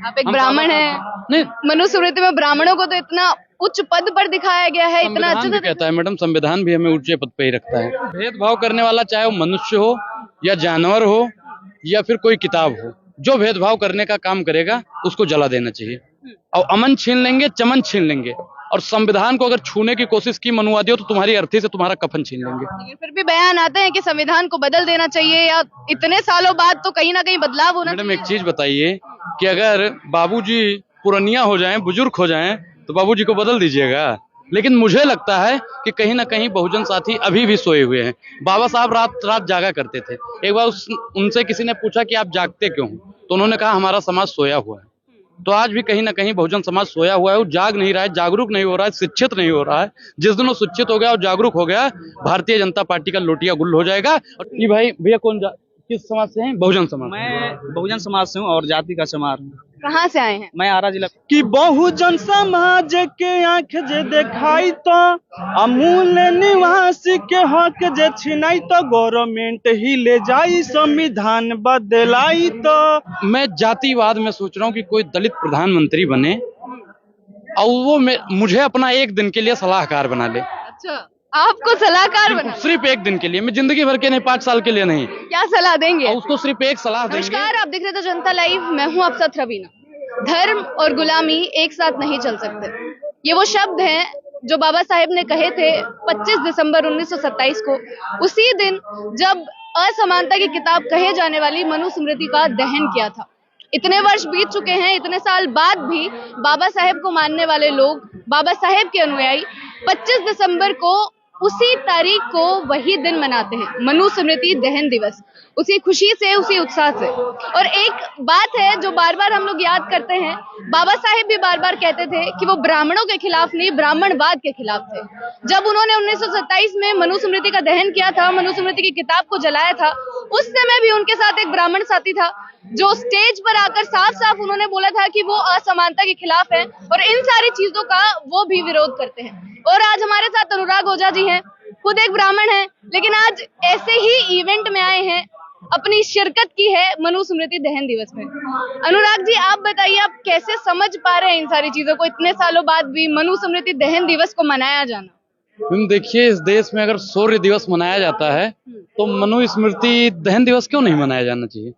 आप एक ब्राह्मण हैं। नहीं, मनुस्मृति में ब्राह्मणों को तो इतना उच्च पद पर दिखाया गया है, इतना संविधान अच्छे भी से कहता है मैडम, संविधान भी हमें ऊंचे पद पे ही रखता है। भेदभाव करने वाला चाहे वो मनुष्य हो या जानवर हो या फिर कोई किताब हो, जो भेदभाव करने का काम करेगा उसको जला देना चाहिए। और अमन छीन लेंगे, चमन छीन लेंगे, और संविधान को अगर छूने की कोशिश की मनुवादियों तो तुम्हारी अर्थी से तुम्हारा कफन छीन लेंगे। लेकिन फिर भी बयान आते हैं कि संविधान को बदल देना चाहिए, या इतने सालों बाद तो कहीं ना कहीं बदलाव होना मैडम चाहिए। एक चीज बताइए कि अगर बाबूजी पुरनिया हो जाएं, बुजुर्ग हो जाएं, तो बाबूजी को बदल दीजिएगा। लेकिन मुझे लगता है कि कहीं ना कहीं बहुजन साथी अभी भी सोए हुए हैं। बाबा साहब रात रात जागा करते थे। एक बार उनसे किसी ने पूछा कि आप जागते क्यों हो, तो उन्होंने कहा हमारा समाज सोया हुआ है। तो आज भी कहीं ना कहीं बहुजन समाज सोया हुआ है, वो जाग नहीं रहा है, जागरूक नहीं हो रहा है, शिक्षित नहीं हो रहा है। जिस दिन वो शिक्षित हो गया और जागरूक हो गया, भारतीय जनता पार्टी का लोटिया गुल हो जाएगा। और ये भाई भैया किस समाज से हैं? बहुजन समाज। मैं बहुजन समाज से हूँ और जाति का चमार हूँ। कहाँ से आए हैं? मैं आरा जिला। कि बहुजन समाज के आंख जे देखाई तो अमूल निवासी के हक जे छिनाई तो गवर्नमेंट ही ले जाई संविधान बदलाई तो। मैं जातिवाद में सोच रहा हूँ कि कोई दलित प्रधानमंत्री बने और वो मुझे अपना एक दिन के लिए सलाहकार बना ले। अच्छा, आपको सलाहकार बना? सिर्फ एक दिन के लिए, मैं जिंदगी भर के नहीं, 5 साल के लिए नहीं। क्या सलाह देंगे? और उसको सिर्फ एक सलाह देंगे। नमस्कार, आप देख रहे थे जनता लाइव, मैं हूं अफसत रवीना। धर्म और गुलामी एक साथ नहीं चल सकते, ये वो शब्द हैं जो बाबा साहेब ने कहे थे 25 दिसंबर 1927 को, उसी दिन जब असमानता की किताब कहे जाने वाली मनुस्मृति का दहन किया था। इतने वर्ष बीत चुके हैं, इतने साल बाद भी बाबा साहेब को मानने वाले लोग, बाबा साहेब के अनुयायी 25 दिसंबर को उसी तारीख को वही दिन मनाते हैं, मनुस्मृति दहन दिवस। उसी खुशी से, उसी उत्साह से। और एक बात है जो बार बार हम लोग याद करते हैं, बाबा साहेब भी बार बार कहते थे कि वो ब्राह्मणों के खिलाफ नहीं, ब्राह्मणवाद के खिलाफ थे। जब उन्होंने 1927 में मनुस्मृति का दहन किया था, मनुस्मृति की किताब को जलाया था, उस समय भी उनके साथ एक ब्राह्मण साथी था जो स्टेज पर आकर साफ साफ उन्होंने बोला था कि वो असमानता के खिलाफ है और इन सारी चीजों का वो भी विरोध करते हैं। और आज हमारे साथ अनुराग ओझा जी हैं, खुद एक ब्राह्मण हैं, लेकिन आज ऐसे ही इवेंट में आए हैं, अपनी शिरकत की है मनुस्मृति दहन दिवस में। अनुराग जी, आप बताइए, आप कैसे समझ पा रहे हैं इन सारी चीजों को, इतने सालों बाद भी मनुस्मृति दहन दिवस को मनाया जाना? तुम देखिए, इस देश में अगर शौर्य दिवस मनाया जाता है तो मनुस्मृति दहन दिवस क्यों नहीं मनाया जाना चाहिए?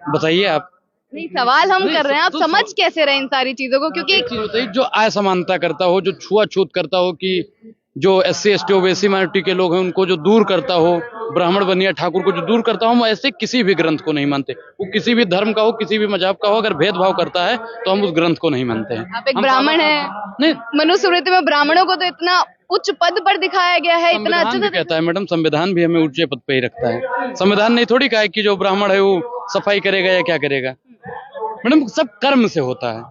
बताइए आप। नहीं, सवाल हम कर रहे हैं, आप समझ कैसे रहे इन सारी चीजों को? क्योंकि एक चीज बताइए, जो असमानता करता हो, जो छुआछूत करता हो, कि जो SC ST ओबीसी माइनॉरिटी के लोग हैं उनको जो दूर करता हो, ब्राह्मण बनिया ठाकुर को जो दूर करता हो, हम ऐसे किसी भी ग्रंथ को नहीं मानते। वो किसी भी धर्म का हो, किसी भी मजहब का हो, अगर भेदभाव करता है तो हम उस ग्रंथ को नहीं मानते हैं। आप एक ब्राह्मण हैं। नहीं, मनुस्मृति में ब्राह्मणों को तो इतना उच्च पद पर दिखाया गया है, इतना अच्छे संविधान से भी कहता है मैडम, संविधान भी हमें ऊंचे पद पे ही रखता है। संविधान ने थोड़ी कहा है कि जो ब्राह्मण है वो सफाई करेगा या क्या करेगा। मैडम, सब कर्म से होता है।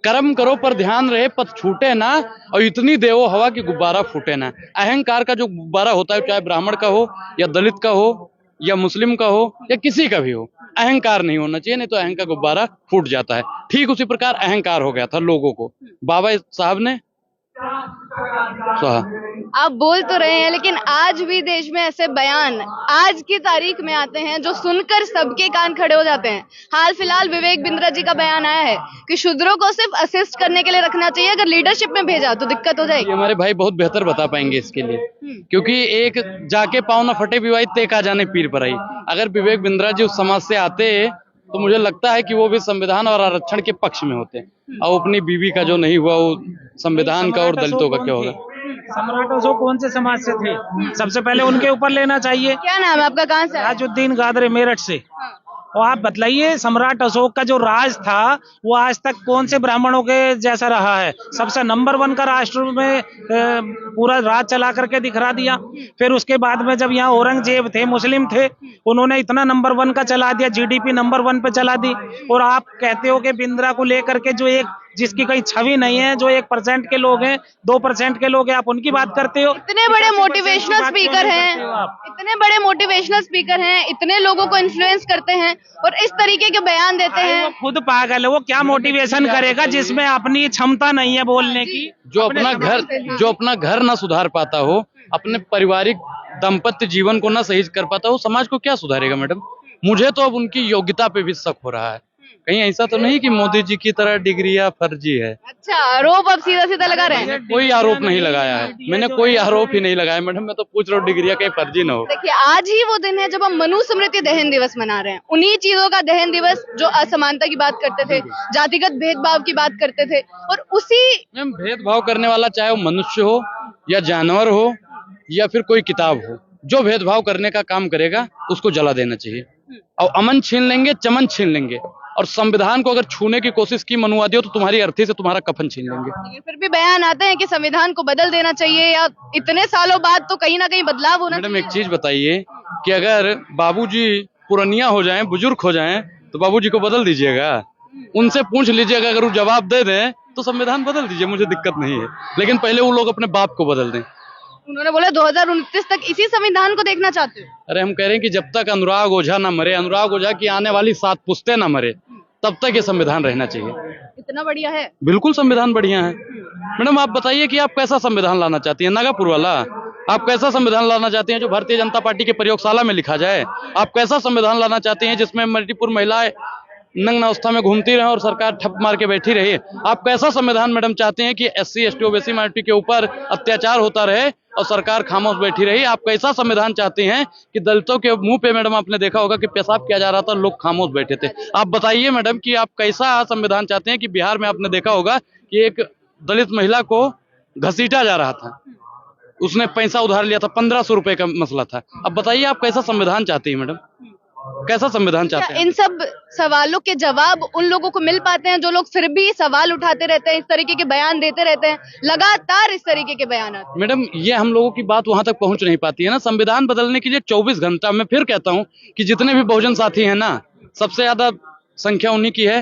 कर्म करो पर ध्यान रहे, पथ छूटे ना, और इतनी देवो हवा की गुब्बारा फूटे ना। अहंकार का जो गुब्बारा होता है, चाहे ब्राह्मण का हो या दलित का हो या मुस्लिम का हो या किसी का भी हो, अहंकार नहीं होना चाहिए, नहीं तो अहंकार गुब्बारा फूट जाता है। ठीक उसी प्रकार अहंकार हो गया था लोगों को, बाबा साहब ने आप बोल तो रहे हैं, लेकिन आज भी देश में ऐसे बयान आज की तारीख में आते हैं जो सुनकर सबके कान खड़े हो जाते हैं। हाल फिलहाल विवेक बिंद्रा जी का बयान आया है कि शूद्रों को सिर्फ असिस्ट करने के लिए रखना चाहिए, अगर लीडरशिप में भेजा तो दिक्कत हो जाएगी। हमारे भाई बहुत बेहतर बता पाएंगे इसके लिए, क्योंकि एक जाके पाँव न फटे विवाहित एक आ जाने पीर पर आई। अगर विवेक बिंद्रा जी उस समाज से आते तो मुझे लगता है कि वो भी संविधान और आरक्षण के पक्ष में होते, और अपनी बीवी का जो नहीं हुआ वो संविधान का और दलितों का क्या होगा। सम्राट अशोक कौन से समाज से थे? सबसे पहले उनके ऊपर लेना चाहिए। क्या नाम है आपका, कहाँ से? ताजुद्दीन गादरे, मेरठ से। और आप बतलाइए, सम्राट अशोक का जो राज था वो आज तक कौन से ब्राह्मणों के जैसा रहा है? सबसे नंबर 1 का राष्ट्र में पूरा राज चला करके दिखा दिया। फिर उसके बाद में जब यहाँ औरंगजेब थे, मुस्लिम थे, उन्होंने इतना नंबर 1 का चला दिया, GDP नंबर 1 पे चला दी। और आप कहते हो कि बिंद्रा को लेकर के जो एक जिसकी कहीं छवि नहीं है, जो 1% के लोग हैं, 2% के लोग हैं, आप उनकी बात करते हो। इतने बड़े मोटिवेशनल स्पीकर हैं, इतने बड़े मोटिवेशनल स्पीकर हैं, इतने लोगों को इन्फ्लुएंस करते हैं और इस तरीके के बयान देते हैं। वो खुद पागल है, वो क्या मोटिवेशन करेगा जिसमें अपनी क्षमता नहीं है बोलने की। जो अपना घर ना सुधार पाता हो, अपने पारिवारिक दाम्पत्य जीवन को ना सही कर पाता हो, समाज को क्या सुधारेगा मैडम? मुझे तो अब उनकी योग्यता पे भी शक हो रहा है। कहीं ऐसा तो नहीं कि मोदी जी की तरह डिग्रियां फर्जी है। अच्छा, आरोप अब सीधा सीधा लगा रहे हैं। कोई आरोप नहीं लगाया है, मैंने कोई आरोप ही नहीं लगाया मैडम। मैं तो पूछ रहा हूँ डिग्रियां कहीं फर्जी ना हो। देखिए, आज ही वो दिन है जब हम मनुस्मृति दहन दिवस मना रहे हैं। उन्हीं चीजों का दहन दिवस जो असमानता की बात करते थे, जातिगत भेदभाव की बात करते थे, और उसी मैम भेदभाव करने वाला चाहे वो मनुष्य हो या जानवर हो या फिर कोई किताब हो, जो भेदभाव करने का काम करेगा उसको जला देना चाहिए। और अमन छीन लेंगे, चमन छीन लेंगे, और संविधान को अगर छूने की कोशिश की मनुवादियों तो तुम्हारी अर्थी से तुम्हारा कफन छीन लेंगे। लेकिन फिर भी बयान आते हैं कि संविधान को बदल देना चाहिए, या इतने सालों बाद तो कहीं ना कहीं बदलाव होना मैडम चाहिए। एक चीज बताइए कि अगर बाबूजी पुरनिया हो जाएं, बुजुर्ग हो जाएं, तो बाबूजी को बदल दीजिएगा। उनसे पूछ लीजिएगा, अगर वो जवाब दे दें तो संविधान बदल दीजिए, मुझे दिक्कत नहीं है। लेकिन पहले वो लोग अपने बाप को बदल दें। उन्होंने बोला 2029 तक इसी संविधान को देखना चाहते हो। अरे हम कह रहे हैं कि जब तक अनुराग ओझा ना मरे, अनुराग ओझा की आने वाली 7 पुश्तें ना मरे, तब तक ये संविधान रहना चाहिए। इतना बढ़िया है। बिल्कुल संविधान बढ़िया है। मैडम आप बताइए कि आप कैसा संविधान लाना चाहती हैं? नागापुर वाला? आप कैसा संविधान लाना चाहती हैं जो भारतीय जनता पार्टी की प्रयोगशाला में लिखा जाए? आप कैसा संविधान लाना चाहती हैं जिसमें मणिपुर महिलाएं नग्न अवस्था में घूमती रहे और सरकार ठप मार के बैठी रही? आप कैसा संविधान मैडम चाहते हैं कि SC ST OBC माइनॉरिटी के ऊपर अत्याचार होता रहे और सरकार खामोश बैठी रही? आप कैसा संविधान चाहते हैं कि दलितों के मुंह पे मैडम आपने देखा होगा कि पेशाब किया जा रहा था, लोग खामोश बैठे थे? आप बताइए मैडम कि आप कैसा संविधान चाहते हैं कि बिहार में आपने देखा होगा कि एक दलित महिला को घसीटा जा रहा था, उसने पैसा उधार लिया था, 1500 रुपए का मसला था। अब बताइए आप कैसा संविधान चाहती है मैडम? कैसा संविधान चाहते हैं? इन सब सवालों के जवाब उन लोगों को मिल पाते हैं जो लोग फिर भी सवाल उठाते रहते हैं, इस तरीके के बयान देते रहते हैं, लगातार इस तरीके के बयान आते हैं। मैडम ये हम लोगों की बात वहां तक पहुंच नहीं पाती है ना। संविधान बदलने के लिए 24 घंटा, मैं फिर कहता हूं कि जितने भी बहुजन साथी हैं ना, सबसे ज्यादा संख्या उन्हीं की है।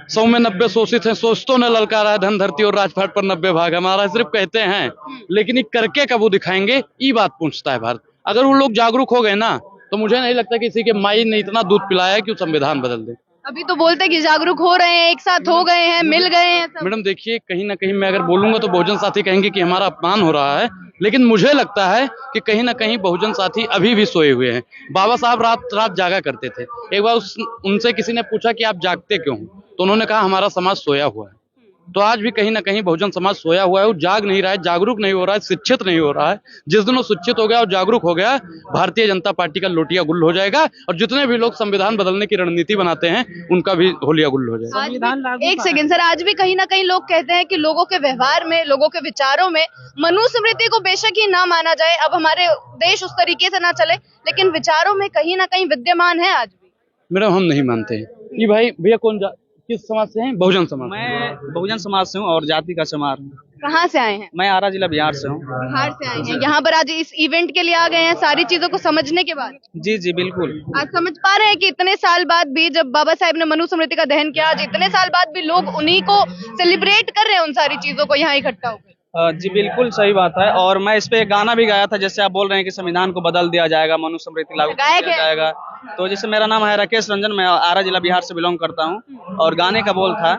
100 में 90 शोषित हैं, शोषितों ने ललकारा है धन धरती और राजपाट पर 90 भाग। हमारा सिर्फ कहते हैं, लेकिन ये करके कब वो दिखाएंगे, ये बात पूछता है भारत। अगर वो लोग जागरूक हो गए ना, तो मुझे नहीं लगता किसी के माई ने इतना दूध पिलाया है कि वो संविधान बदल दे। अभी तो बोलते हैं कि जागरूक हो रहे हैं, एक साथ हो गए हैं, मिल गए हैं सब। मैडम देखिए, कहीं ना कहीं मैं अगर बोलूंगा तो बहुजन साथी कहेंगे कि हमारा अपमान हो रहा है, लेकिन मुझे लगता है कि कहीं ना कहीं बहुजन साथी अभी भी सोए हुए हैं। बाबा साहब रात रात जागा करते थे। एक बार उनसे किसी ने पूछा कि आप जागते क्यों, तो उन्होंने कहा हमारा समाज सोया हुआ है। तो आज भी कहीं ना कहीं बहुजन समाज सोया हुआ है, वो जाग नहीं रहा है, जागरूक नहीं हो रहा है, शिक्षित नहीं हो रहा है। जिस दिन वो शिक्षित हो गया और जागरूक हो गया, भारतीय जनता पार्टी का लोटिया गुल हो जाएगा, और जितने भी लोग संविधान बदलने की रणनीति बनाते हैं उनका भी होलिया गुल हो जाएगा। एक सेकंड सर, आज भी कहीं ना कहीं लोग कहते हैं कि लोगों के व्यवहार में, लोगों के विचारों में मनुस्मृति को बेशक ही ना माना जाए, अब हमारे देश उस तरीके से ना चले, लेकिन विचारों में कहीं ना कहीं विद्यमान है आज भी। मैडम हम नहीं मानते हैं ये। भाई भैया किस समाज से हैं? बहुजन समाज। मैं बहुजन समाज से हूँ और जाति का चमार हूँ। कहाँ से आए हैं? मैं आरा जिला बिहार से हूँ। बिहार से आए हैं, यहाँ पर आज इस इवेंट के लिए आ गए हैं, सारी चीजों को समझने के बाद। जी जी बिल्कुल। आज समझ पा रहे हैं कि इतने साल बाद भी, जब बाबा साहेब ने मनुस्मृति का दहन किया, आज इतने साल बाद भी लोग उन्हीं को सेलिब्रेट कर रहे हैं, उन सारी चीजों को यहाँ इकट्ठा होकर। जी बिल्कुल सही बात है। और मैं इस पे एक गाना भी गाया था, जैसे आप बोल रहे हैं कि संविधान को बदल दिया जाएगा, मनुस्मृति लागू किया जाएगा। तो जैसे मेरा नाम है राकेश रंजन, मैं आरा जिला बिहार से बिलोंग करता हूँ। और गाने का बोल था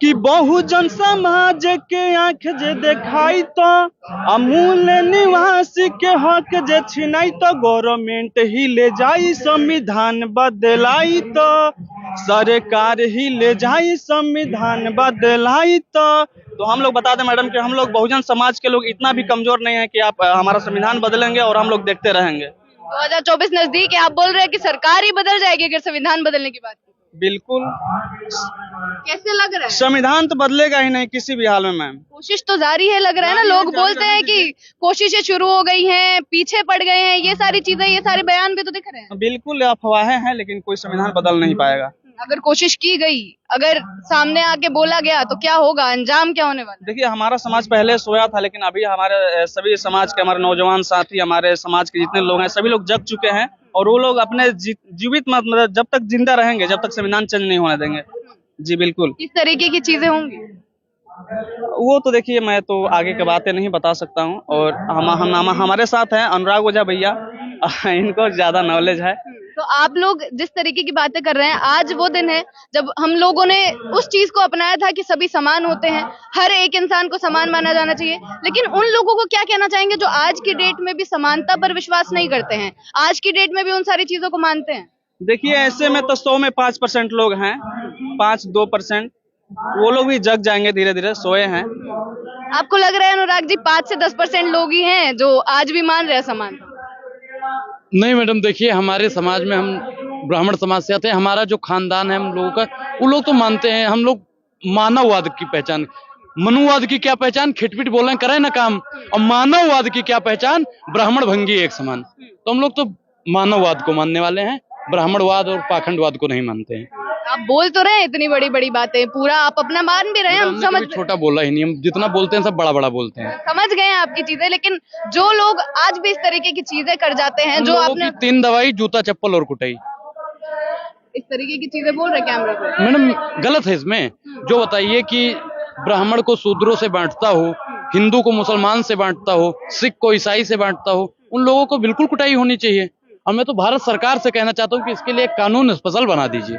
कि बहुजन समाज के आंख जे देखाई तो अमूल्य निवासी के हक जे छिनाई तो गवर्नमेंट ही ले जाई संविधान बदलाई तो सरकार ही ले जाई संविधान बदलाई तो हम लोग बता दें मैडम कि हम लोग बहुजन समाज के लोग इतना भी कमजोर नहीं है कि आप हमारा संविधान बदलेंगे और हम लोग देखते रहेंगे। 2024 नजदीक है, आप बोल रहे हैं कि सरकार ही बदल जाएगी अगर संविधान बदलने की बात। बिल्कुल। कैसे लग रहा है? संविधान तो बदलेगा ही नहीं किसी भी हाल में मैम। कोशिश तो जारी है, लग रहा है ना। लोग बोलते हैं कि कोशिशें शुरू हो गई हैं, पीछे पड़ गए हैं, ये सारी चीजें, ये सारे बयान भी तो दिख रहे हैं। बिल्कुल अफवाहें हैं, लेकिन कोई संविधान बदल नहीं पाएगा। अगर कोशिश की गई, अगर सामने आके बोला गया, तो क्या होगा, अंजाम क्या होने वाला? देखिए हमारा समाज पहले सोया था, लेकिन अभी हमारे सभी समाज के, हमारे नौजवान साथी, हमारे समाज के जितने लोग हैं, सभी लोग जग चुके हैं। और वो लोग अपने जीवित मतलब जब तक जिंदा रहेंगे, जब तक संविधान चेंज नहीं होने देंगे। जी बिल्कुल। किस तरीके की चीजें होंगी वो तो देखिए मैं तो आगे की बातें नहीं बता सकता हूँ। और हमारे साथ हैं अनुराग ओझा भैया, इनको ज्यादा नॉलेज है। तो आप लोग जिस तरीके की बातें कर रहे हैं, आज वो दिन है जब हम लोगों ने उस चीज को अपनाया था कि सभी समान होते हैं, हर एक इंसान को समान माना जाना चाहिए। लेकिन उन लोगों को क्या कहना चाहेंगे जो आज की डेट में भी समानता पर विश्वास नहीं करते हैं, आज की डेट में भी उन सारी चीजों को मानते हैं? देखिए ऐसे में तो 100 में 5% लोग हैं, 5-2%, वो लोग भी जग जाएंगे धीरे धीरे, सोए हैं। आपको लग रहा है अनुराग जी 5 से 10% लोग ही हैं जो आज भी मान रहे हैं समानता? नहीं मैडम, देखिए हमारे समाज में, हम ब्राह्मण समाज से आते हैं, हमारा जो खानदान है हम लोगों का, वो लोग तो मानते हैं। हम लोग मानववाद की पहचान, मनुवाद की क्या पहचान, खिटपिट बोलें करें ना काम, और मानववाद की क्या पहचान, ब्राह्मण भंगी एक समान। तो हम लोग तो मानववाद को मानने वाले हैं, ब्राह्मणवाद और पाखंडवाद को नहीं मानते हैं। आप बोल तो रहे हैं इतनी बड़ी बड़ी बातें, पूरा आप अपना मान भी रहे हैं, हम हमने समझ कभी छोटा बोला ही नहीं, हम जितना बोलते हैं सब बड़ा बड़ा बोलते हैं। समझ गए हैं आपकी चीजें, लेकिन जो लोग आज भी इस तरीके की चीजें कर जाते हैं, हम जो लोगों आपने की 3 दवाई, जूता चप्पल और कुटाई। इस तरीके की चीजें बोल रहे हैं कैमरा पे। मैडम गलत है इसमें। जो बताइए कि ब्राह्मण को शूद्रों से बांटता हो, हिंदू को मुसलमान से बांटता हो, सिख को ईसाई से बांटता हो, उन लोगों को बिल्कुल कुटाई होनी चाहिए। और मैं तो भारत सरकार से कहना चाहता हूँ कि इसके लिए एक कानून स्पेशल बना दीजिए।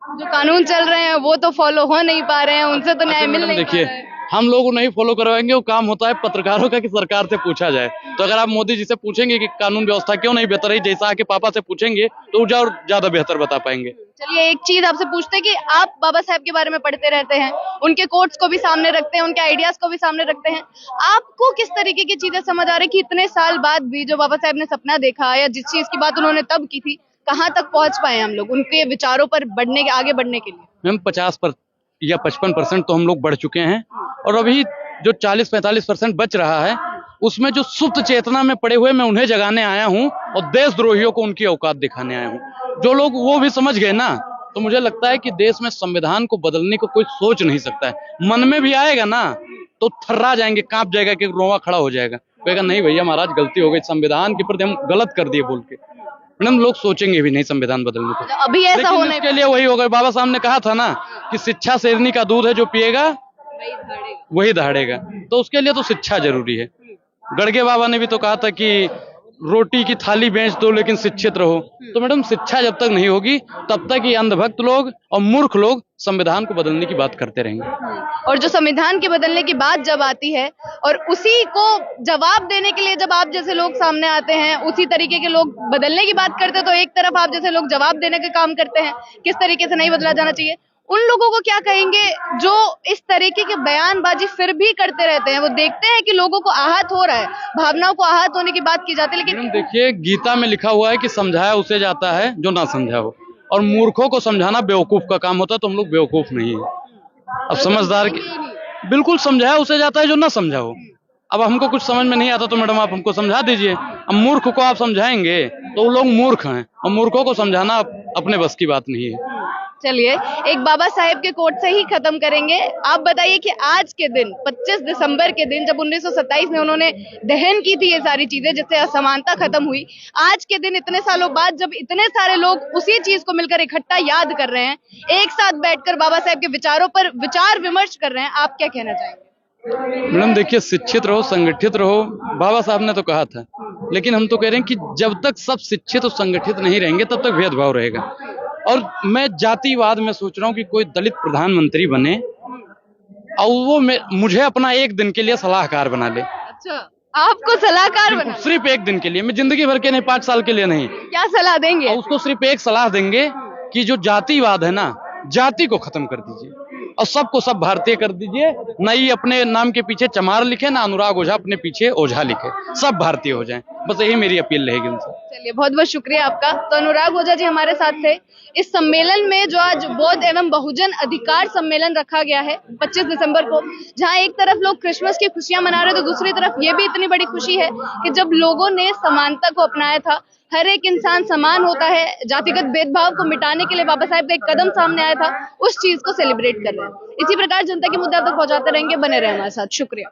जो कानून चल रहे हैं वो तो फॉलो हो नहीं पा रहे हैं, उनसे तो न्याय मिल मैडम नहीं पा देखिए, रहा है। हम लोग नहीं फॉलो करवाएंगे, वो काम होता है पत्रकारों का कि सरकार से पूछा जाए। तो अगर आप मोदी जी से पूछेंगे कि कानून व्यवस्था क्यों नहीं बेहतर है, जैसा आके पापा से पूछेंगे तो वो और ज्यादा बेहतर बता पाएंगे। चलिए एक चीज आपसे पूछते हैं कि आप बाबा साहब के बारे में पढ़ते रहते हैं, उनके कोट्स को भी सामने रखते हैं, उनके आइडियाज को भी सामने रखते हैं, आपको किस तरीके की चीजें समझ आ रही कि इतने साल बाद भी जो बाबा साहब ने सपना देखा या जिस चीज की बात उन्होंने तब की थी, कहाँ तक पहुंच पाए हम लोग उनके विचारों पर आगे बढ़ने के लिए? मैम 50% या 55% तो हम लोग बढ़ चुके हैं, और अभी जो 40-45% बच रहा है, उसमें जो सुप्त चेतना में पड़े हुए, मैं उन्हें जगाने आया हूँ और देशद्रोहियों को उनकी औकात दिखाने आया हूँ। जो लोग वो भी समझ गए ना, तो मुझे लगता है कि देश में संविधान को बदलने को कोई सोच नहीं सकता है। मन में भी आएगा ना तो थर्रा जाएंगे, कांप जाएगा, कि रोवा खड़ा हो जाएगा, कहेगा नहीं भैया महाराज गलती हो गई, संविधान के प्रति हम गलत कर दिए बोल के। मैडम लोग सोचेंगे भी नहीं संविधान बदलने को। अभी ऐसा लेकिन होने इसके लिए वही होगा, बाबा साहब ने कहा था ना कि शिक्षा शेरनी का दूध है, जो पिएगा वही दहाड़ेगा। तो उसके लिए तो शिक्षा जरूरी है। गड़गे बाबा ने भी तो कहा था कि रोटी की थाली बेच दो लेकिन शिक्षित रहो। तो मैडम शिक्षा जब तक नहीं होगी तब तक ये अंधभक्त लोग और मूर्ख लोग संविधान को बदलने की बात करते रहेंगे। और जो संविधान के बदलने की बात जब आती है और उसी को जवाब देने के लिए जब आप जैसे लोग सामने आते हैं, उसी तरीके के लोग बदलने की बात करते हैं, तो एक तरफ आप जैसे लोग जवाब देने का काम करते हैं किस तरीके से नहीं बदला जाना चाहिए। उन लोगों को क्या कहेंगे जो इस तरीके के बयानबाजी फिर भी करते रहते हैं? वो देखते हैं कि लोगों को आहत हो रहा है, भावनाओं को आहत होने की बात की जाती है, लेकिन देखिए गीता में लिखा हुआ है कि समझाया उसे जाता है जो ना समझा हो, और मूर्खों को समझाना बेवकूफ का काम होता है। तो हम लोग बेवकूफ नहीं है। अब समझदार की बिल्कुल समझाया उसे जाता है जो ना समझा हो। अब हमको कुछ समझ में नहीं आता तो मैडम आप हमको समझा दीजिए। अब मूर्ख को आप समझाएंगे तो वो लोग मूर्ख हैं, और मूर्खों को समझाना अपने बस की बात नहीं है। चलिए एक बाबा साहेब के कोट से ही खत्म करेंगे। आप बताइए कि आज के दिन 25 दिसंबर के दिन जब 1927 में उन्होंने दहन की थी ये सारी चीजें जिससे असमानता खत्म हुई, आज के दिन इतने सालों बाद जब इतने सारे लोग उसी चीज को मिलकर इकट्ठा याद कर रहे हैं, एक साथ बैठकर बाबा साहेब के विचारों पर विचार विमर्श कर रहे हैं, आप क्या कहना चाहेंगे? मैडम देखिए, शिक्षित रहो, संगठित रहो, बाबा साहब ने तो कहा था, लेकिन हम तो कह रहे हैं कि जब तक सब शिक्षित और संगठित नहीं रहेंगे तब तक भेदभाव रहेगा। और मैं जातिवाद में सोच रहा हूँ कि कोई दलित प्रधानमंत्री बने और वो मुझे अपना एक दिन के लिए सलाहकार बना ले। अच्छा, आपको सलाहकार बना? सिर्फ एक दिन के लिए, मैं जिंदगी भर के नहीं, 5 साल के लिए नहीं। क्या सलाह देंगे? और उसको सिर्फ एक सलाह देंगे कि जो जातिवाद है ना, जाति को खत्म कर दीजिए और सबको सब भारतीय कर दीजिए। ना ही अपने नाम के पीछे चमार लिखे, ना अनुराग ओझा अपने पीछे ओझा लिखे, सब भारतीय हो जाएं। बस यही मेरी अपील रहेगी उनसे। चलिए बहुत बहुत शुक्रिया आपका। तो अनुराग ओझा जी हमारे साथ थे इस सम्मेलन में जो आज बौद्ध एवं बहुजन अधिकार सम्मेलन रखा गया है 25 दिसंबर को, जहां एक तरफ लोग क्रिसमस की खुशियां मना रहे तो दूसरी तरफ ये भी इतनी बड़ी खुशी है कि जब लोगों ने समानता को अपनाया था, हर एक इंसान समान होता है, जातिगत भेदभाव को मिटाने के लिए बाबा साहेब का एक कदम सामने आया था, उस चीज को सेलिब्रेट कर रहे हैं। इसी प्रकार जनता के मुद्दे तक पहुंचाते रहेंगे, बने रहे हमारे साथ। शुक्रिया।